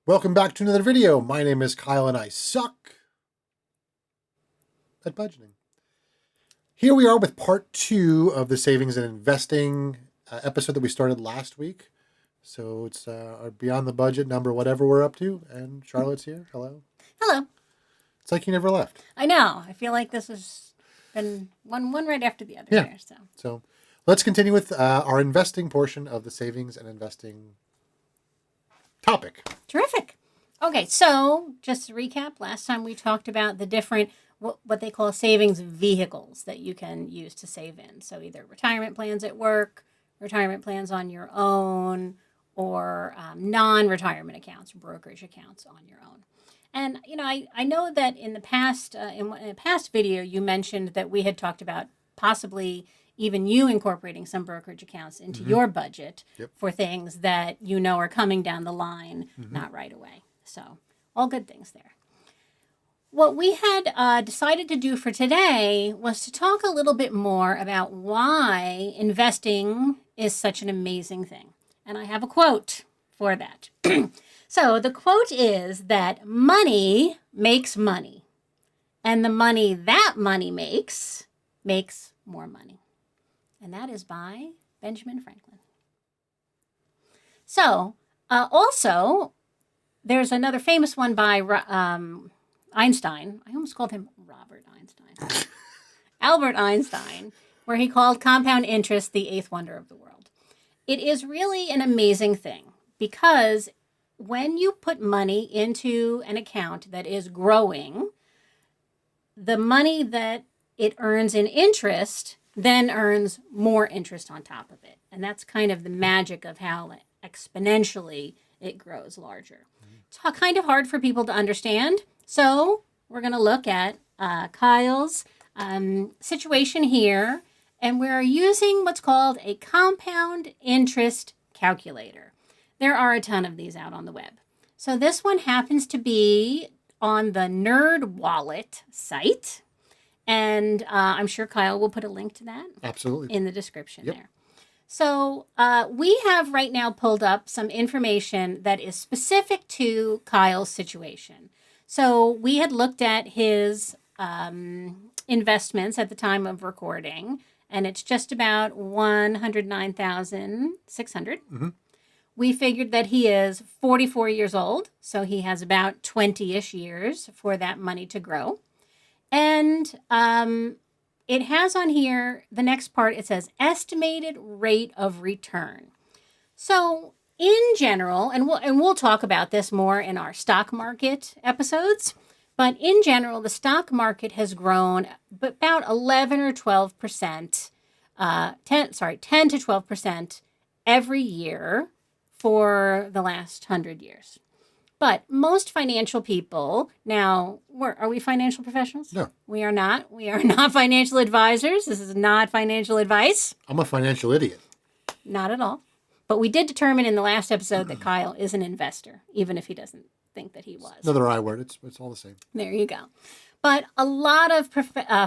Welcome back to another video. My name is Kyle and I suck at budgeting. Here we are with part 2 of the savings and investing episode that we started last week. So it's our Beyond the Budget number, whatever we're up to. And Charlotte's here. Hello. Hello. It's like you never left. I know. I feel like this has been one right after the other. Yeah. There, So let's continue with our investing portion of the savings and investing topic. Terrific. Okay, so just to recap, last time we talked about the different, what they call savings vehicles that you can use to save in. So either retirement plans at work, retirement plans on your own, or non-retirement accounts, brokerage accounts on your own. And, you know, I know that in the past, in a past video, you mentioned that we had talked about possibly even you incorporating some brokerage accounts into your budget for things that you know are coming down the line, not right away. So all good things there. What we had decided to do for today was to talk a little bit more about why investing is such an amazing thing. And I have a quote for that. So the quote is that money makes money, and the money that money makes more money. And that is by Benjamin Franklin. So, also, there's another famous one by Einstein. I almost called him Robert Einstein. Albert Einstein, where he called compound interest the eighth wonder of the world. It is really an amazing thing because when you put money into an account that is growing, the money that it earns in interest then earns more interest on top of it. And that's kind of the magic of how exponentially it grows larger. It's kind of hard for people to understand. So we're going to look at Kyle's situation here. And we're using what's called a compound interest calculator. There are a ton of these out on the web. So this one happens to be on the NerdWallet site. And I'm sure Kyle will put a link to that. Absolutely. In the description there. So we have right now pulled up some information that is specific to Kyle's situation. So we had looked at his investments at the time of recording, and it's just about $109,600. We figured that he is 44 years old, so he has about 20-ish years for that money to grow. And it has on here, the next part, it says estimated rate of return. So in general, and we'll talk about this more in our stock market episodes, but in general, the stock market has grown about 11 or 12%, 10 to 12% every year for the last 100 years. But most financial people, now, are we financial professionals? No. We are not. We are not financial advisors. This is not financial advice. I'm a financial idiot. Not at all. But we did determine in the last episode that Kyle is an investor, even if he doesn't think that he was. Another I word. It's all the same. There you go. But a lot of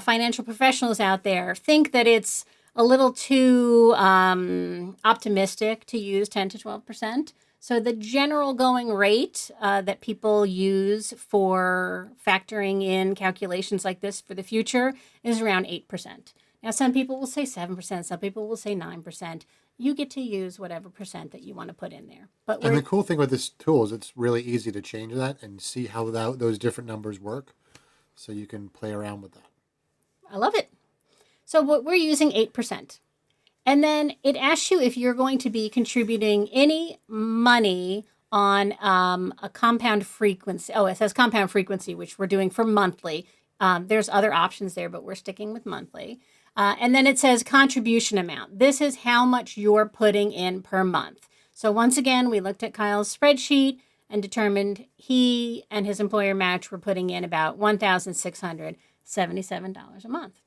financial professionals out there think that it's a little too optimistic to use 10 to 12%. So the general going rate that people use for factoring in calculations like this for the future is around 8%. Now, some people will say 7%, some people will say 9%. You get to use whatever percent that you want to put in there. And the cool thing with this tool is it's really easy to change that and see how those different numbers work. So you can play around with that. I love it. So we're using 8%. And then it asks you if you're going to be contributing any money on a compound frequency. Oh, it says compound frequency, which we're doing for monthly. There's other options there, but we're sticking with monthly. And then it says contribution amount. This is how much you're putting in per month. So once again, we looked at Kyle's spreadsheet and determined he and his employer match were putting in about $1,677 a month.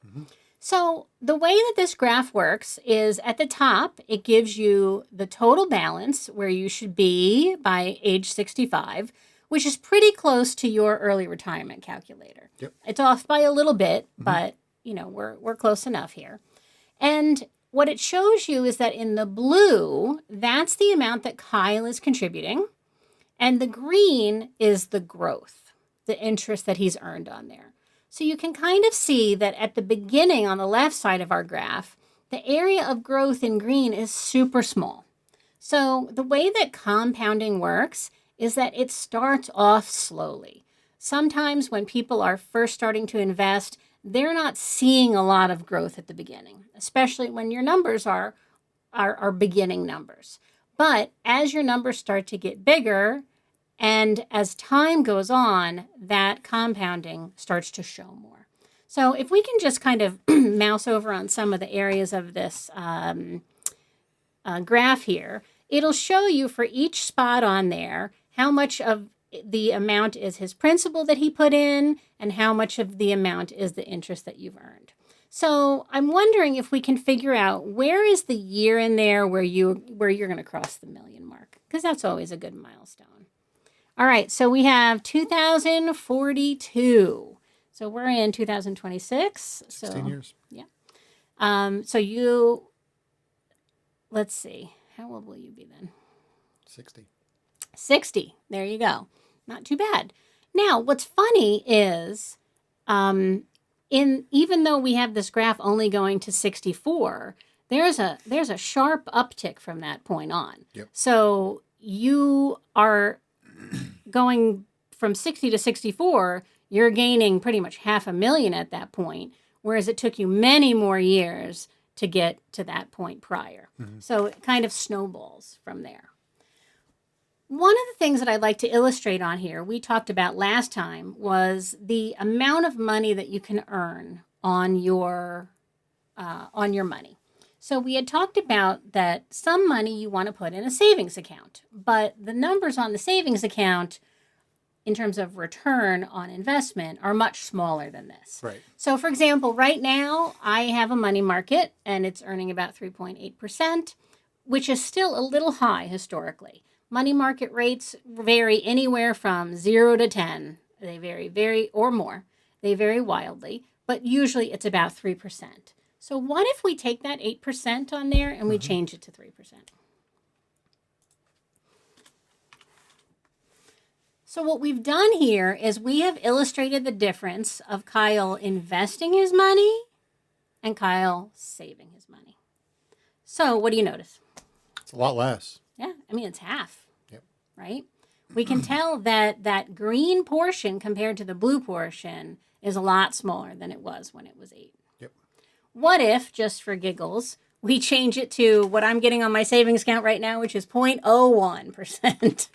So the way that this graph works is at the top, it gives you the total balance where you should be by age 65, which is pretty close to your early retirement calculator. Yep. It's off by a little bit, but we're close enough here. And what it shows you is that in the blue, that's the amount that Kyle is contributing, and the green is the growth, the interest that he's earned on there. So you can kind of see that at the beginning on the left side of our graph, the area of growth in green is super small. So the way that compounding works is that it starts off slowly. Sometimes when people are first starting to invest, they're not seeing a lot of growth at the beginning, especially when your numbers are beginning numbers. But as your numbers start to get bigger, and as time goes on, that compounding starts to show more. So if we can just kind of mouse over on some of the areas of this graph here, it'll show you for each spot on there how much of the amount is his principal that he put in and how much of the amount is the interest that you've earned. So I'm wondering if we can figure out where is the year in there where you're going to cross the million mark, because that's always a good milestone. All right, so we have 2042. So we're in 2026. 16 years. Yeah. Let's see, how old will you be then? 60. 60. There you go. Not too bad. Now, what's funny is, even though we have this graph only going to 64, there's a sharp uptick from that point on. Yep. So you are going from 60 to 64, you're gaining pretty much $500,000 at that point, whereas it took you many more years to get to that point prior. Mm-hmm. So it kind of snowballs from there. One of the things that I'd like to illustrate on here, we talked about last time, was the amount of money that you can earn on your money. So we had talked about that some money you want to put in a savings account, but the numbers on the savings account in terms of return on investment are much smaller than this. Right. So for example, right now I have a money market and it's earning about 3.8%, which is still a little high historically. Money market rates vary anywhere from 0 to 10. They vary or more. They vary wildly, but usually it's about 3%. So what if we take that 8% on there and we change it to 3%? So what we've done here is we have illustrated the difference of Kyle investing his money and Kyle saving his money. So what do you notice? It's a lot less. Yeah, I mean, it's half. Yep. Right? We can tell that that green portion compared to the blue portion is a lot smaller than it was when it was 8. Yep. What if, just for giggles, we change it to what I'm getting on my savings account right now, which is 0.01%?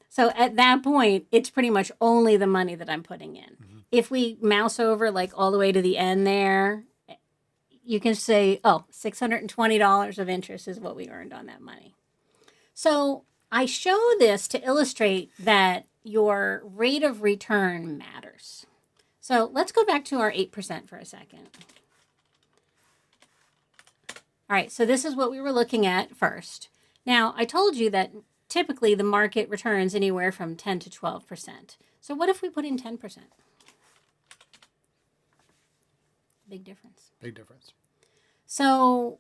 So at that point, it's pretty much only the money that I'm putting in. Mm-hmm. If we mouse over like all the way to the end there, you can say, oh, $620 of interest is what we earned on that money. So I show this to illustrate that your rate of return matters. So let's go back to our 8% for a second. All right, so this is what we were looking at first. Now, I told you that typically the market returns anywhere from 10 to 12%. So what if we put in 10%? Big difference. Big difference. So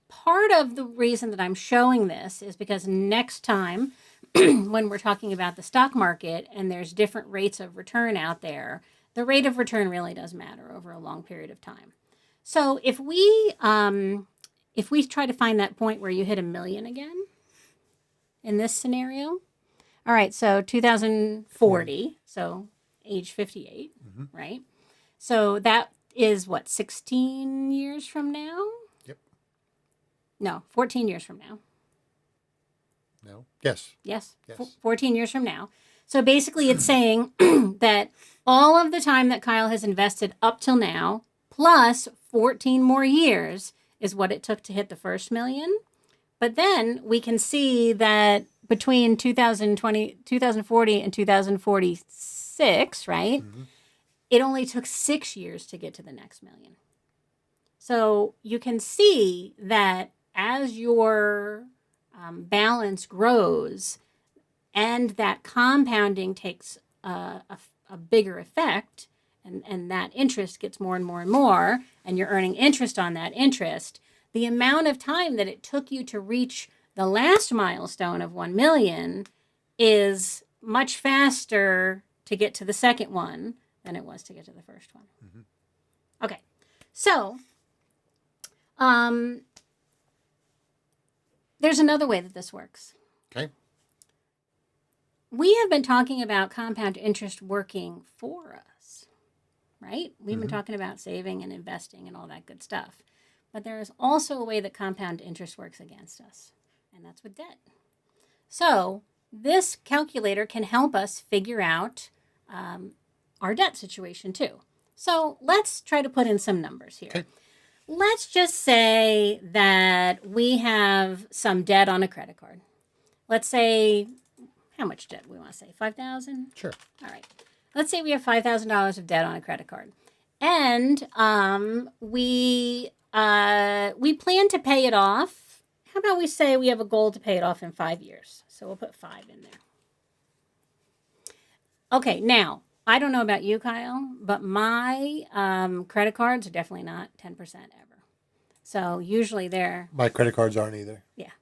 part of the reason that I'm showing this is because next time when we're talking about the stock market and there's different rates of return out there, the rate of return really does matter over a long period of time. So if we try to find that point where you hit $1 million again in this scenario, all right, so 2040, so age 58, right? So that is what, 16 years from now? Yep. No, 14 years from now. No. Yes. Yes. Yes. 14 years from now. So basically it's saying that all of the time that Kyle has invested up till now, plus 14 more years is what it took to hit the first million. But then we can see that between 2040 and 2046, right, it only took 6 years to get to the next million. So you can see that as your balance grows and that compounding takes a bigger effect, and that interest gets more and more and more, and you're earning interest on that interest, the amount of time that it took you to reach the last milestone of 1 million is much faster to get to the second one than it was to get to the first one. Mm-hmm. Okay, so there's another way that this works. Okay. We have been talking about compound interest working for us, right? We've been talking about saving and investing and all that good stuff. But there is also a way that compound interest works against us, and that's with debt. So this calculator can help us figure out our debt situation too. So let's try to put in some numbers here. Okay. Let's just say that we have some debt on a credit card. Let's say, how much debt we want to say? $5,000? Sure. All right. Let's say we have $5,000 of debt on a credit card. And we plan to pay it off. How about we say we have a goal to pay it off in 5 years? So we'll put 5 in there. Okay, now, I don't know about you, Kyle, but my credit cards are definitely not 10% ever. So usually they're... My credit cards aren't either. Yeah.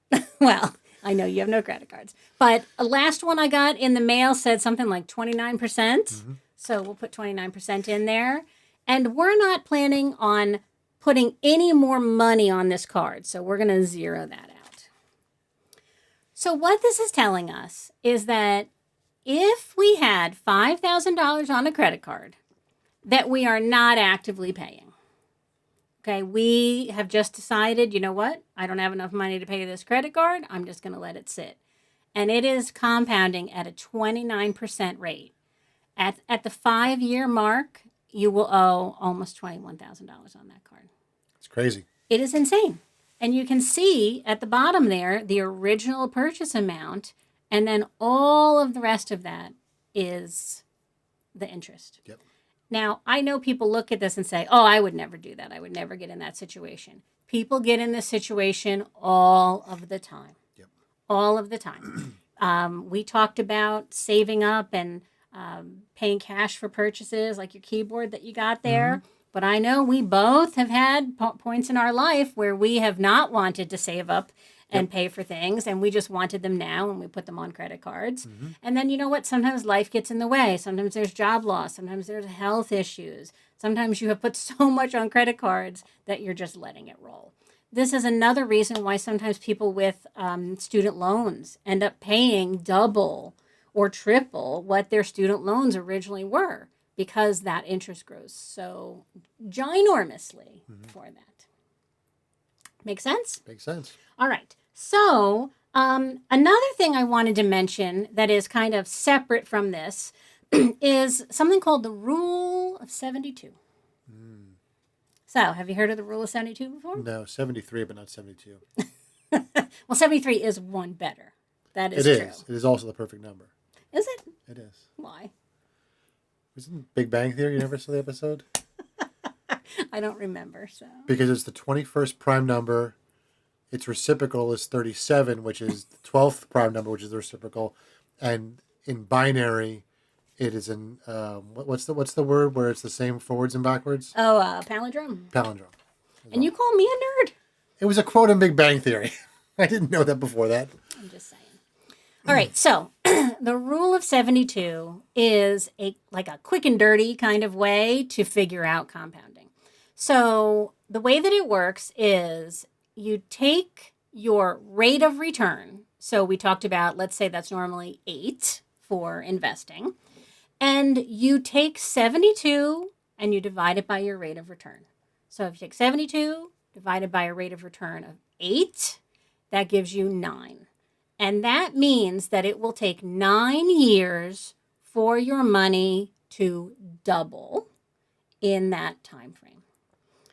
Well, I know you have no credit cards. But the last one I got in the mail said something like 29%. Mm-hmm. So we'll put 29% in there. And we're not planning on putting any more money on this card. So we're going to zero that out. So what this is telling us is that if we had $5,000 on a credit card that we are not actively paying, okay, we have just decided, you know what? I don't have enough money to pay this credit card. I'm just going to let it sit. And it is compounding at a 29% rate. At the 5-year mark, you will owe almost $21,000 on that card. It's crazy. It is insane. And you can see at the bottom there, the original purchase amount, and then all of the rest of that is the interest. Yep. Now, I know people look at this and say, oh, I would never do that. I would never get in that situation. People get in this situation all of the time. Yep. All of the time. We talked about saving up and paying cash for purchases like your keyboard that you got there. Mm-hmm. But I know we both have had points in our life where we have not wanted to save up and pay for things, and we just wanted them now, and we put them on credit cards. Mm-hmm. And then you know what? Sometimes life gets in the way. Sometimes there's job loss. Sometimes there's health issues. Sometimes you have put so much on credit cards that you're just letting it roll. This is another reason why sometimes people with student loans end up paying double or triple what their student loans originally were, because that interest grows so ginormously for that. Make sense? Makes sense. All right. So another thing I wanted to mention that is kind of separate from this is something called the Rule of 72. So have you heard of the Rule of 72 before? No, 73, but not 72. Well, 73 is one better. That is true. It is. It is also the perfect number. Is it? It is. Why? Isn't Big Bang Theory? You never saw the episode? I don't remember, so. Because it's the 21st prime number. Its reciprocal is 37, which is the 12th prime number, which is the reciprocal. And in binary, it is in, what's the word where it's the same forwards and backwards? Oh, palindrome. Palindrome. And you call me a nerd? It was a quote in Big Bang Theory. I didn't know that before that. I'm just saying. All right, so the Rule of 72 is like a quick and dirty kind of way to figure out compounding. So the way that it works is you take your rate of return. So we talked about, let's say that's normally 8 for investing. And you take 72 and you divide it by your rate of return. So if you take 72 divided by a rate of return of 8, that gives you 9. And that means that it will take 9 years for your money to double in that time frame.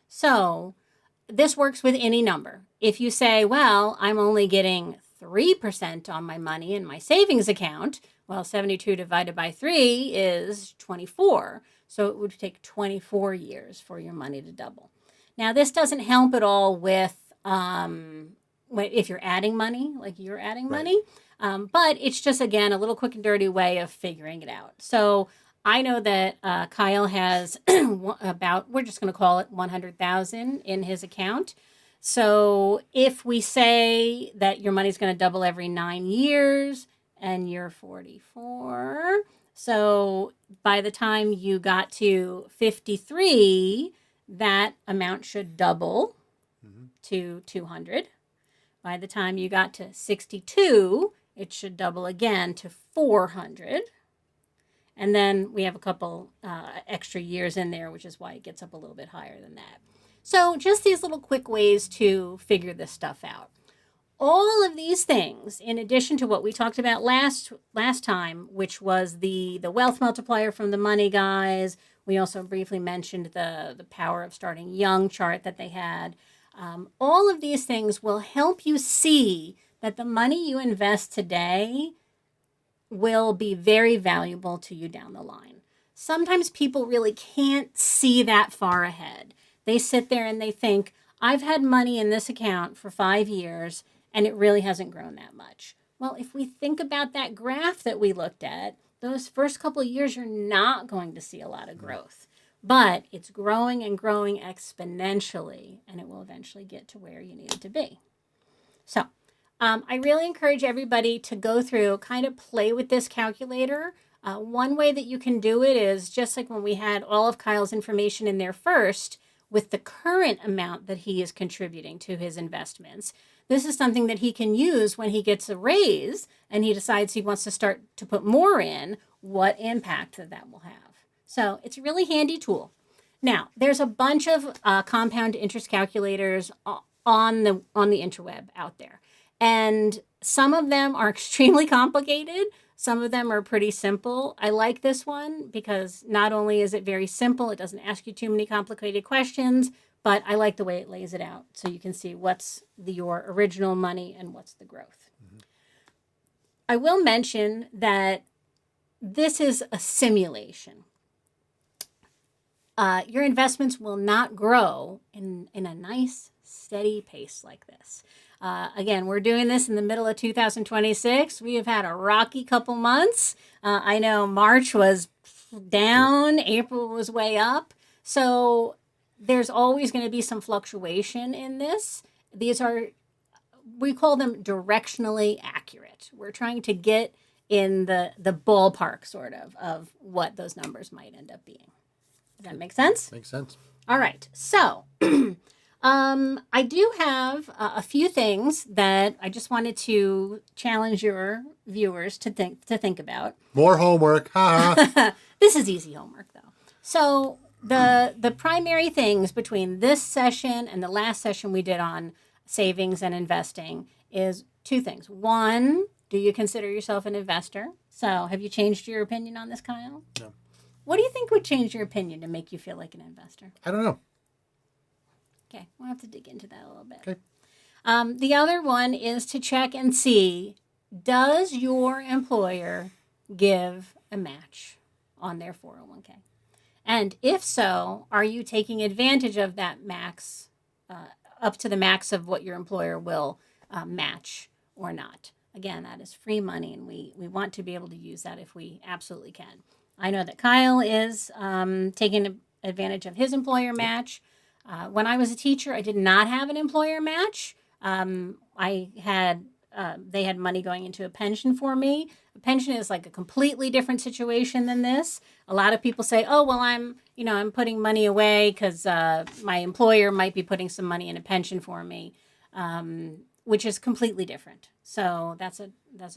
So this works with any number. If you say, well, I'm only getting 3% on my money in my savings account, well, 72 divided by 3 is 24. So it would take 24 years for your money to double. Now, this doesn't help at all with if you're adding money, like you're adding Right. money. But it's just, again, a little quick and dirty way of figuring it out. So I know that Kyle has about, we're just going to call it 100,000 in his account. So if we say that your money's going to double every 9 years and you're 44, so by the time you got to 53, that amount should double to 200. By the time you got to 62, it should double again to 400. And then we have a couple extra years in there, which is why it gets up a little bit higher than that. So just these little quick ways to figure this stuff out. All of these things, in addition to what we talked about last time, which was the wealth multiplier from the Money Guys. We also briefly mentioned the power of starting young chart that they had. All of these things will help you see that the money you invest today will be very valuable to you down the line. Sometimes people really can't see that far ahead. They sit there and they think, I've had money in this account for 5 years and it really hasn't grown that much. Well, if we think about that graph that we looked at, those first couple of years, you're not going to see a lot of growth. But it's growing and growing exponentially, and it will eventually get to where you need it to be. So I really encourage everybody to go through, kind of play with this calculator. One way that you can do it is just like when we had all of Kyle's information in there first, with the current amount that he is contributing to his investments. This is something that he can use when he gets a raise and he decides he wants to start to put more in, what impact that will have. So it's a really handy tool. Now, there's a bunch of compound interest calculators on the interweb out there. And some of them are extremely complicated. Some of them are pretty simple. I like this one because not only is it very simple, it doesn't ask you too many complicated questions, but I like the way it lays it out so you can see what's your original money and what's the growth. Mm-hmm. I will mention that this is a simulation. Your investments will not grow in a nice, steady pace like this. Again, we're doing this in the middle of 2026. We have had a rocky couple months. I know March was down, April was way up. So there's always going to be some fluctuation in this. These are, we call them directionally accurate. We're trying to get in the ballpark sort of what those numbers might end up being. Does that make sense? Makes sense. All right. So I do have a few things that I just wanted to challenge your viewers to think about. More homework. Ha. This is easy homework, though. So the primary things between this session and the last session we did on savings and investing is two things. One, do you consider yourself an investor? So have you changed your opinion on this, Kyle? No. What do you think would change your opinion to make you feel like an investor? I don't know. Okay, we'll have to dig into that a little bit. Okay. The other one is to check and see, does your employer give a match on their 401k? And if so, are you taking advantage of that max, up to the max of what your employer will match or not? Again, that is free money, and we want to be able to use that if we absolutely can. I know that Kyle is taking advantage of his employer match. When I was a teacher, I did not have an employer match. They had money going into a pension for me. A pension is like a completely different situation than this. A lot of people say, "Oh, well, I'm putting money away because my employer might be putting some money in a pension for me," which is completely different. So that's a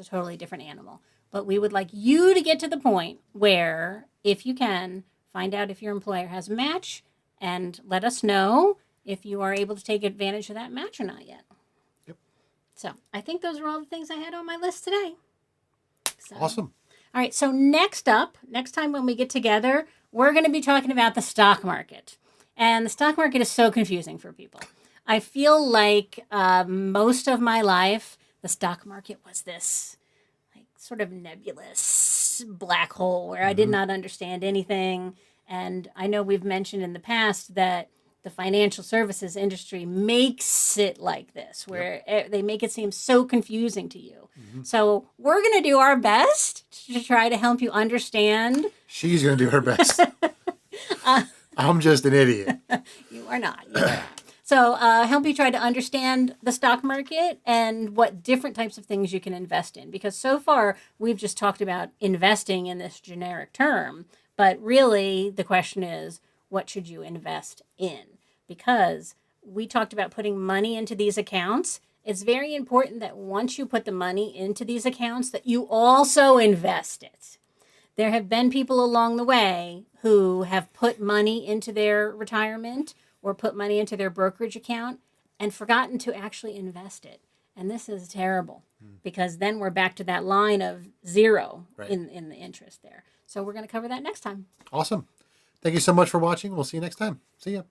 totally different animal. But we would like you to get to the point where, if you can, find out if your employer has a match and let us know if you are able to take advantage of that match or not yet. Yep. So I think those are all the things I had on my list today. So, Awesome. All right. So next time when we get together, we're going to be talking about the stock market. And the stock market is so confusing for people. I feel like most of my life, the stock market was this sort of nebulous black hole where I did not understand anything. And I know we've mentioned in the past that the financial services industry makes it like this, where they make it seem so confusing to you. Mm-hmm. So we're going to do our best to try to help you understand. She's going to do her best. I'm just an idiot. You are not. You are not. So help you try to understand the stock market and what different types of things you can invest in. Because so far, we've just talked about investing in this generic term. But really, the question is, what should you invest in? Because we talked about putting money into these accounts. It's very important that once you put the money into these accounts, that you also invest it. There have been people along the way who have put money into their retirement or put money into their brokerage account and forgotten to actually invest it. And this is terrible because then we're back to that line of zero in the interest there. So we're going to cover that next time. Awesome. Thank you so much for watching. We'll see you next time. See ya.